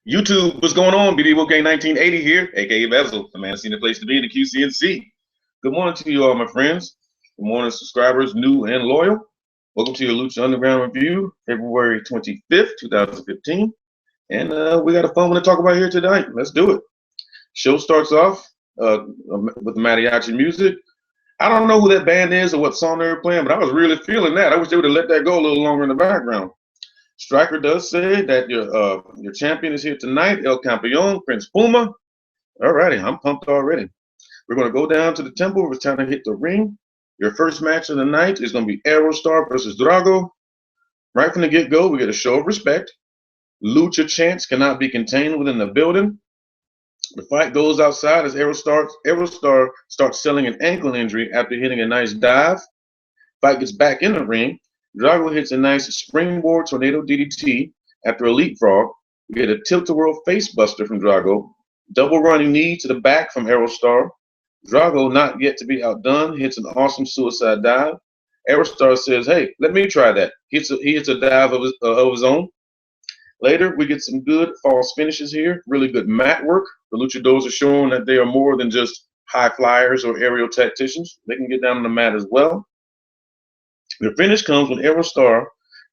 YouTube, what's going on? BD Gang 1980 here, aka Bezell, the man seen the place to be in the QCNC. Good morning to you all, my friends. Good morning, subscribers, new and loyal. Welcome to your Lucha Underground review, February 25th, 2015. And we got a fun one to talk about here tonight. Let's do it. Show starts off with the mariachi music. I don't know who that band is or what song they were playing, but I was really feeling that. I wish they would have let that go a little longer in the background. Striker does say that your champion is here tonight, El Campeon, Prince Puma. Alrighty, I'm pumped already. We're going to go down to the temple. It's time to hit the ring. Your first match of the night is going to be Aerostar versus Drago. Right from the get-go, we get a show of respect. Lucha chants cannot be contained within the building. The fight goes outside as Aerostar starts selling an ankle injury after hitting a nice dive. Fight gets back in the ring. Drago hits a nice springboard tornado DDT after a leapfrog. We get a tilt-a-whirl face buster from Drago. Double running knee to the back from Aerostar. Drago, not yet to be outdone, hits an awesome suicide dive. Aerostar says, hey, let me try that. He hits a dive of his own. Later, we get some good false finishes here. Really good mat work. The luchadors are showing that they are more than just high flyers or aerial tacticians. They can get down on the mat as well. The finish comes when Aerostar,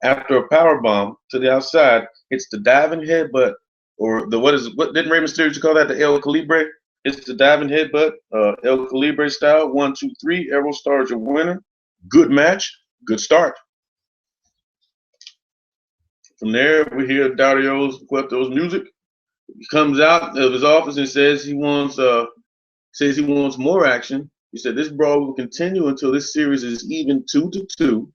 after a power bomb to the outside, hits the diving headbutt, or what didn't Rey Mysterio call that, the El Calibre? It's the diving headbutt, El Calibre style. 1, 2, 3. Aerostar is your winner. Good match, good start. From there, we hear Dario's Puerto's music. He comes out of his office and says he wants more action. He said this brawl will continue until this series is even 2-2.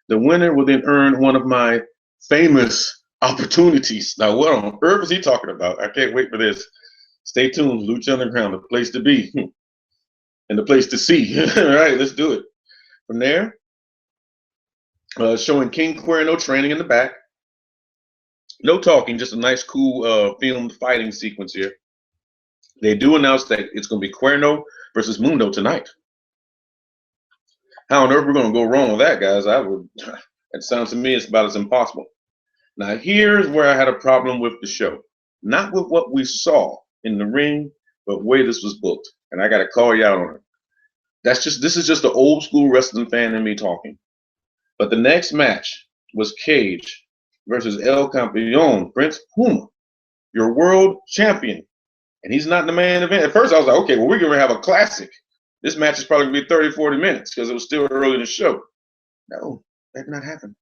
The winner will then earn one of my famous opportunities. Now, what on earth is he talking about? I can't wait for this. Stay tuned. Lucha Underground, the place to be and the place to see. All right, let's do it. From there, showing King Cuerno training in the back. No talking, just a nice, cool filmed fighting sequence here. They do announce that it's going to be Cuerno versus Mundo tonight. How on earth we're going to go wrong with that, guys? It sounds to me it's about as impossible. Now, here's where I had a problem with the show. Not with what we saw in the ring, but the way this was booked. And I got to call you out on it. This is just the old school wrestling fan in me talking. But the next match was Cage versus El Campeon, Prince Puma, your world champion. And he's not in the main event. At first, I was like, okay, well, we're going to have a classic. This match is probably going to be 30, 40 minutes because it was still early in the show. No, that did not happen.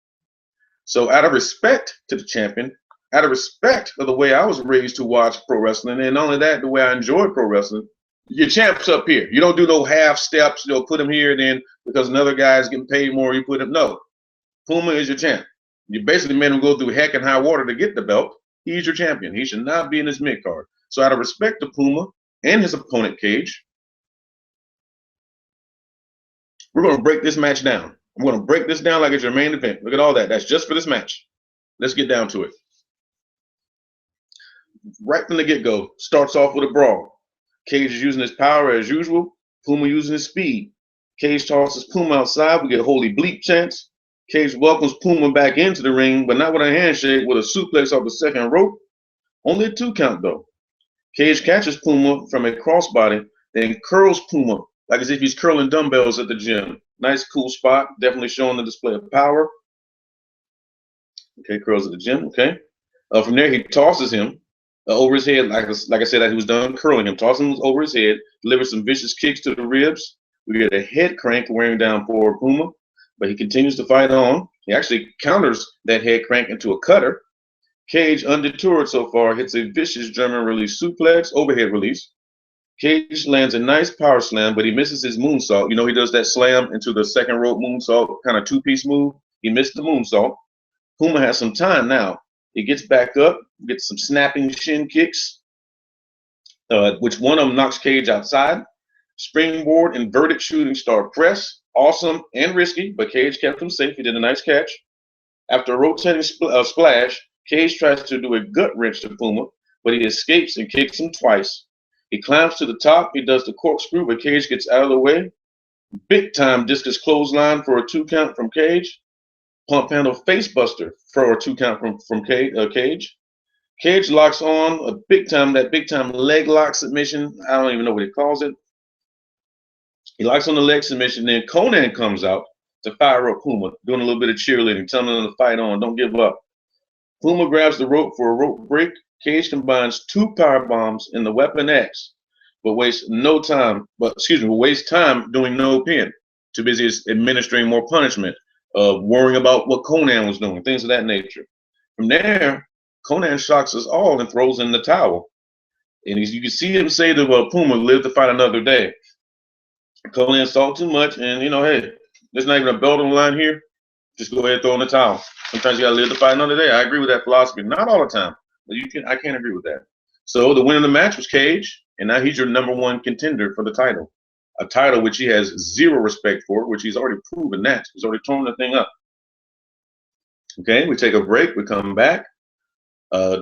So out of respect to the champion, out of respect of the way I was raised to watch pro wrestling, and not only that, the way I enjoy pro wrestling, your champ's up here. You don't do no half steps. You'll put him here, then because another guy's getting paid more, you put him. No, Puma is your champ. You basically made him go through heck and high water to get the belt. He's your champion. He should not be in this mid card. So out of respect to Puma and his opponent Cage, we're going to break this match down. I'm going to break this down like it's your main event. Look at all that. That's just for this match. Let's get down to it. Right from the get-go, starts off with a brawl. Cage is using his power as usual. Puma using his speed. Cage tosses Puma outside. We get holy bleep chants. Cage welcomes Puma back into the ring, but not with a handshake, with a suplex off the second rope. Only a 2 count, though. Cage catches Puma from a crossbody, then curls Puma like as if he's curling dumbbells at the gym. Nice, cool spot. Definitely showing the display of power. Okay, curls at the gym. Okay. From there, he tosses him over his head, like I said, that he was done curling him. Tosses him over his head, delivers some vicious kicks to the ribs. We get a head crank wearing down poor Puma, but he continues to fight on. He actually counters that head crank into a cutter. Cage, undeterred so far, hits a vicious German release suplex, overhead release. Cage lands a nice power slam, but he misses his moonsault. You know, he does that slam into the second rope moonsault, kind of 2-piece move. He missed the moonsault. Puma has some time now. He gets back up, gets some snapping shin kicks, which one of them knocks Cage outside. Springboard, inverted shooting star press. Awesome and risky, but Cage kept him safe. He did a nice catch. After a rotating splash, Cage tries to do a gut wrench to Puma, but he escapes and kicks him twice. He climbs to the top. He does the corkscrew, but Cage gets out of the way. Big time discus clothesline for a 2 count from Cage. Pump handle face buster for a 2 count from Cage. Cage locks on that big time leg lock submission. I don't even know what he calls it. He locks on the leg submission. Then Conan comes out to fire up Puma, doing a little bit of cheerleading, telling him to fight on, don't give up. Puma grabs the rope for a rope break. Cage combines 2 power bombs in the Weapon X, but wastes time doing no pin. Too busy administering more punishment, worrying about what Conan was doing, things of that nature. From there, Conan shocks us all and throws in the towel. And you can see him say to Puma, live to fight another day. Conan saw too much, and hey, there's not even a belt on the line here. Just go ahead and throw in the towel. Sometimes you gotta live to fight another day. I agree with that philosophy. Not all the time, but I can't agree with that. So the winner of the match was Cage, and now he's your #1 contender for the title. A title which he has zero respect for, which he's already proven that. He's already torn the thing up. Okay, we take a break, we come back.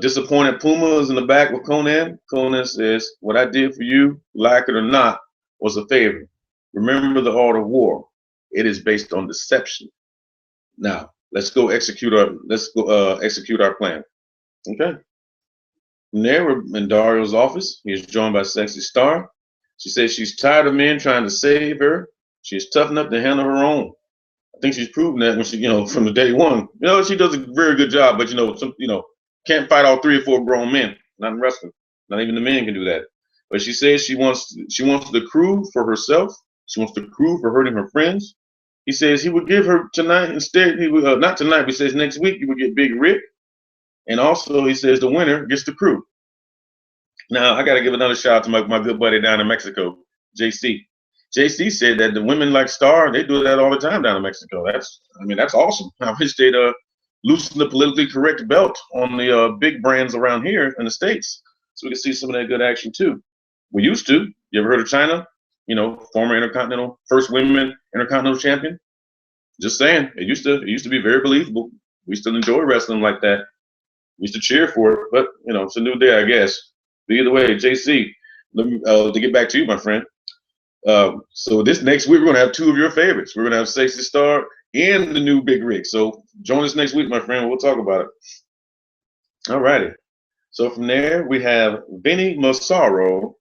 Disappointed Puma is in the back with Conan. Conan says, what I did for you, like it or not, was a favor. Remember the art of war. It is based on deception. Now, let's go execute our plan. Okay. From there, we're in Dario's office. He is joined by Sexy Star. She says she's tired of men trying to save her. She's tough enough to handle her own. I think she's proven that when she, from the day one. She does a very good job, but can't fight all 3 or 4 grown men. Not in wrestling. Not even the men can do that. But she says she wants the crew for herself. She wants the crew for hurting her friends. He says he would give her tonight instead. He would not tonight. But he says next week he would get Big Rick, and also he says the winner gets the crew. Now I got to give another shout out to my good buddy down in Mexico, JC. JC said that the women like Star, they do that all the time down in Mexico. That's awesome. I wish they'd loosen the politically correct belt on the big brands around here in the States, so we can see some of that good action too. We used to. You ever heard of China? Former first women intercontinental champion. Just saying, it used to be very believable. We still enjoy wrestling like that. We used to cheer for it, but it's a new day, I guess. But either way, JC, to get back to you, my friend. So this next week we're gonna have 2 of your favorites. We're gonna have Sexy Star and the new Big Rick. So join us next week, my friend. We'll talk about it. All righty. So from there we have Vinny Massaro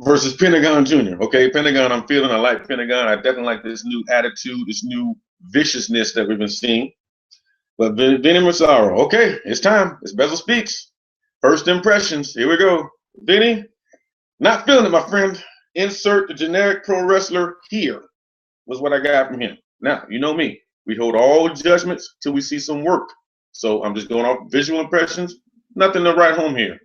versus Pentagon Jr. Okay, Pentagon, I like Pentagon. I definitely like this new attitude, this new viciousness that we've been seeing. But Vinny Massaro, okay, it's time. It's Bezell Speaks. First impressions, here we go. Vinny, not feeling it, my friend. Insert the generic pro wrestler here was what I got from him. Now, you know me. We hold all judgments till we see some work. So I'm just going off visual impressions. Nothing to write home here.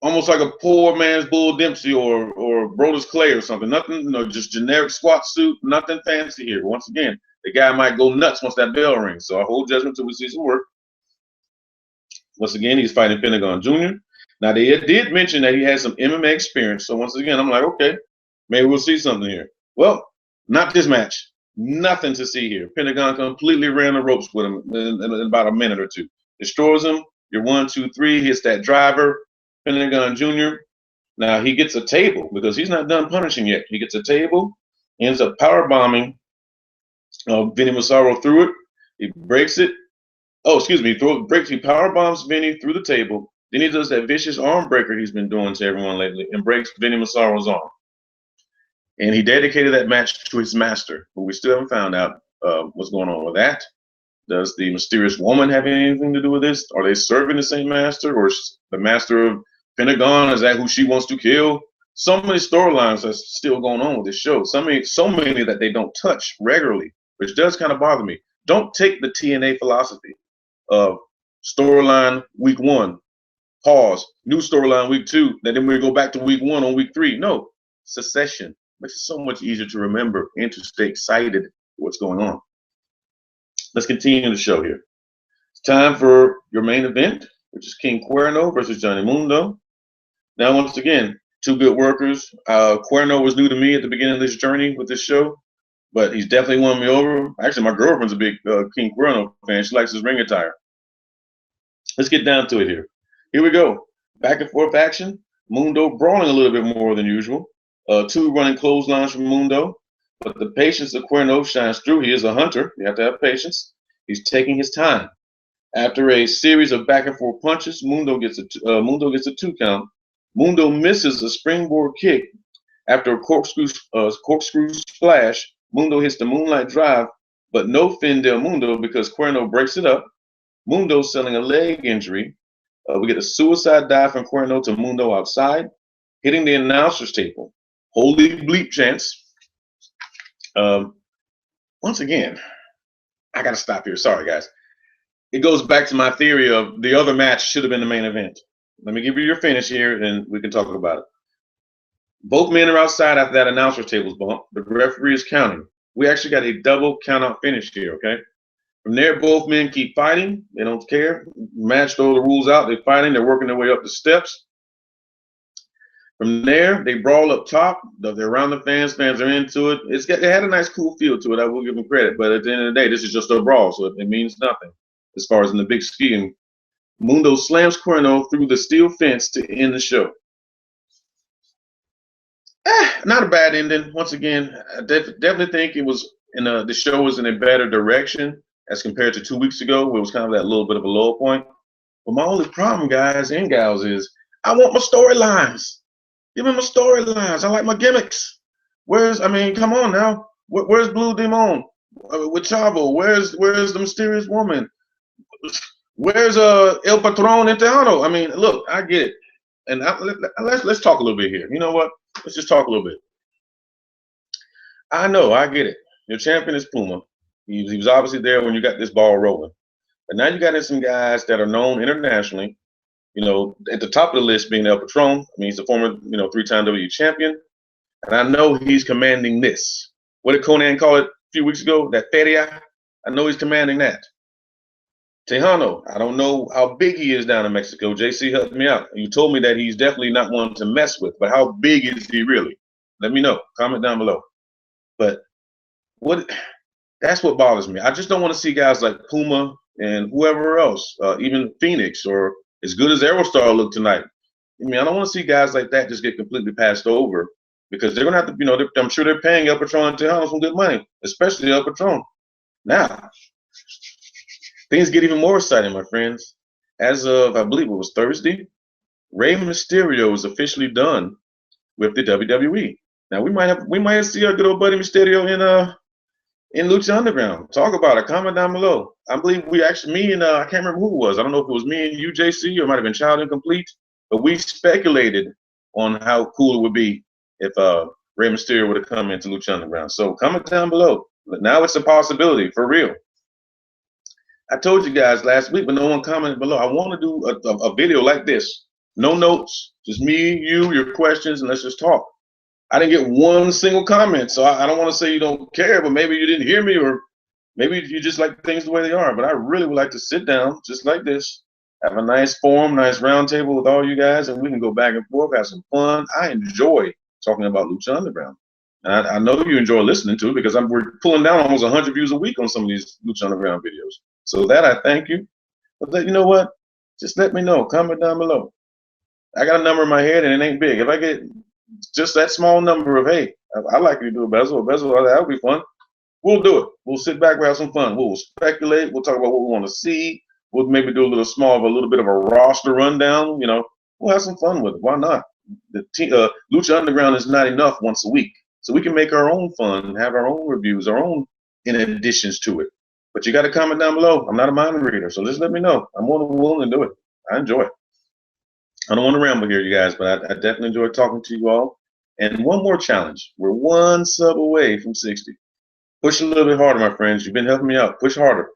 Almost like a poor man's Bull Dempsey or Brodus Clay or something. Nothing, just generic squat suit. Nothing fancy here. Once again, the guy might go nuts once that bell rings. So I hold judgment till we see some work. Once again, he's fighting Pentagon Jr. Now, they did mention that he has some MMA experience. So once again, I'm like, okay, maybe we'll see something here. Well, not this match. Nothing to see here. Pentagon completely ran the ropes with him in about a minute or 2. Destroys him. You're 1, 2, 3. Hits that driver. Pentagon Jr. Now he gets a table because he's not done punishing yet. He gets a table, ends up power bombing Vinny Massaro through it. He breaks it. Oh, excuse me. He power bombs Vinny through the table. Then he does that vicious arm breaker he's been doing to everyone lately and breaks Vinny Massaro's arm. And he dedicated that match to his master, but we still haven't found out what's going on with that. Does the mysterious woman have anything to do with this? Are they serving the same master, or the master of Pentagon, is that who she wants to kill? So many storylines are still going on with this show. So many that they don't touch regularly, which does kind of bother me. Don't take the TNA philosophy of storyline week 1, pause, new storyline week 2, then we go back to week 1 on week 3. No, succession makes it so much easier to remember and to stay excited for what's going on. Let's continue the show here. It's time for your main event, which is King Cuerno versus Johnny Mundo. Now, once again, 2 good workers. Cuerno was new to me at the beginning of this journey with this show, but he's definitely won me over. Actually, my girlfriend's a big King Cuerno fan. She likes his ring attire. Let's get down to it here. Here we go. Back and forth action. Mundo brawling a little bit more than usual. 2 running clotheslines from Mundo, but the patience of Cuerno shines through. He is a hunter. You have to have patience. He's taking his time. After a series of back and forth punches, Mundo gets a 2 count. Mundo misses a springboard kick. After a corkscrew splash, Mundo hits the moonlight drive, but no fin del Mundo because Cuerno breaks it up. Mundo selling a leg injury. We get a suicide dive from Cuerno to Mundo outside, hitting the announcer's table. Holy bleep chance. Once again, I got to stop here. Sorry, guys. It goes back to my theory of the other match should have been the main event. Let me give you your finish here, and we can talk about it. Both men are outside after that announcer's table's bump. The referee is counting. We actually got a double count-out finish here, okay? From there, both men keep fighting. They don't care. Match throw the rules out. They're fighting. They're working their way up the steps. From there, they brawl up top. They're around the fans. Fans are into it. It had a nice, cool feel to it. I will give them credit. But at the end of the day, this is just a brawl, so it means nothing as far as in the big scheme. Mundo slams Cuerno through the steel fence to end the show. Not a bad ending. Once again, I definitely think it was the show was in a better direction as compared to 2 weeks ago, where it was kind of that little bit of a low point. But my only problem, guys and gals, is I want my storylines. Give me my storylines. I like my gimmicks. Come on now. Where's Blue Demon with Chavo? Where's the mysterious woman? Where's El Patron in Tejano? I mean, look, I get it. And let's talk a little bit here. You know what? Let's just talk a little bit. I know, I get it. Your champion is Puma. He was obviously there when you got this ball rolling. But now you got in some guys that are known internationally. You know, at the top of the list being El Patron. I mean, he's a former, 3-time WWE champion. And I know he's commanding this. What did Conan call it a few weeks ago? That feria? I know he's commanding that. Tejano, I don't know how big he is down in Mexico. JC helped me out. You told me that he's definitely not one to mess with, but how big is he really? Let me know. Comment down below. But that's what bothers me. I just don't want to see guys like Puma and whoever else, even Phoenix, or as good as Aerostar looked tonight. I mean, I don't want to see guys like that just get completely passed over because they're going to have to, I'm sure they're paying El Patron and Tejano some good money, especially El Patron. Now, things get even more exciting, my friends. As of, I believe it was Thursday, Rey Mysterio is officially done with the WWE. Now we might see our good old buddy Mysterio in Lucha Underground. Talk about it. Comment down below. I believe I can't remember who it was. I don't know if it was me and you, JC, or it might have been Child Incomplete, but we speculated on how cool it would be if Rey Mysterio would have come into Lucha Underground. So comment down below. But now it's a possibility, for real. I told you guys last week, but no one commented below. I want to do a video like this. No notes, just me, you, your questions, and let's just talk. I didn't get one single comment, so I don't want to say you don't care, but maybe you didn't hear me, or maybe you just like things the way they are. But I really would like to sit down just like this, have a nice forum, nice round table with all you guys, and we can go back and forth, have some fun. I enjoy talking about Lucha Underground. And I know you enjoy listening to it because we're pulling down almost 100 views a week on some of these Lucha Underground videos. So that I thank you. But you know what? Just let me know. Comment down below. I got a number in my head and it ain't big. If I get just that small number of, hey, I'd like you to do a Bezell, that would be fun. We'll do it. We'll sit back, we'll have some fun. We'll speculate. We'll talk about what we want to see. We'll maybe do a little bit of a roster rundown. We'll have some fun with it. Why not? The Lucha Underground is not enough once a week. So we can make our own fun, have our own reviews, our own in additions to it. But you got to comment down below. I'm not a mind reader, so just let me know. I'm more than willing to do it. I enjoy it. I don't want to ramble here, you guys, but I definitely enjoy talking to you all. And one more challenge. We're one sub away from 60. Push a little bit harder, my friends. You've been helping me out. Push harder.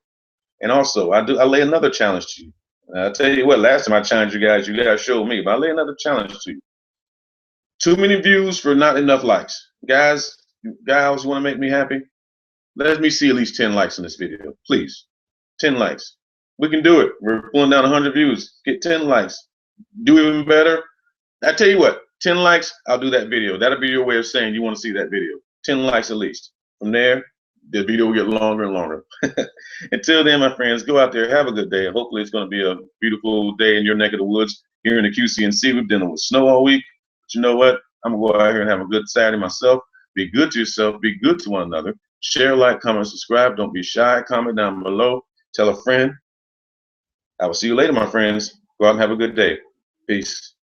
And also, I lay another challenge to you. I'll tell you what, last time I challenged you guys showed me, but I lay another challenge to you. Too many views for not enough likes. Guys, gals, you want to make me happy? Let me see at least 10 likes in this video, please. 10 likes. We can do it. We're pulling down 100 views. Get 10 likes. Do even better. I tell you what, 10 likes, I'll do that video. That'll be your way of saying you want to see that video. 10 likes at least. From there, the video will get longer and longer. Until then, my friends, go out there, have a good day. Hopefully it's going to be a beautiful day in your neck of the woods. Here in the QCNC, we've been dealing with snow all week. But you know what? I'm going to go out here and have a good Saturday myself. Be good to yourself. Be good to one another. Share, like, comment, subscribe. Don't be shy. Comment down below. Tell a friend. I will see you later, my friends. Go out and have a good day. Peace.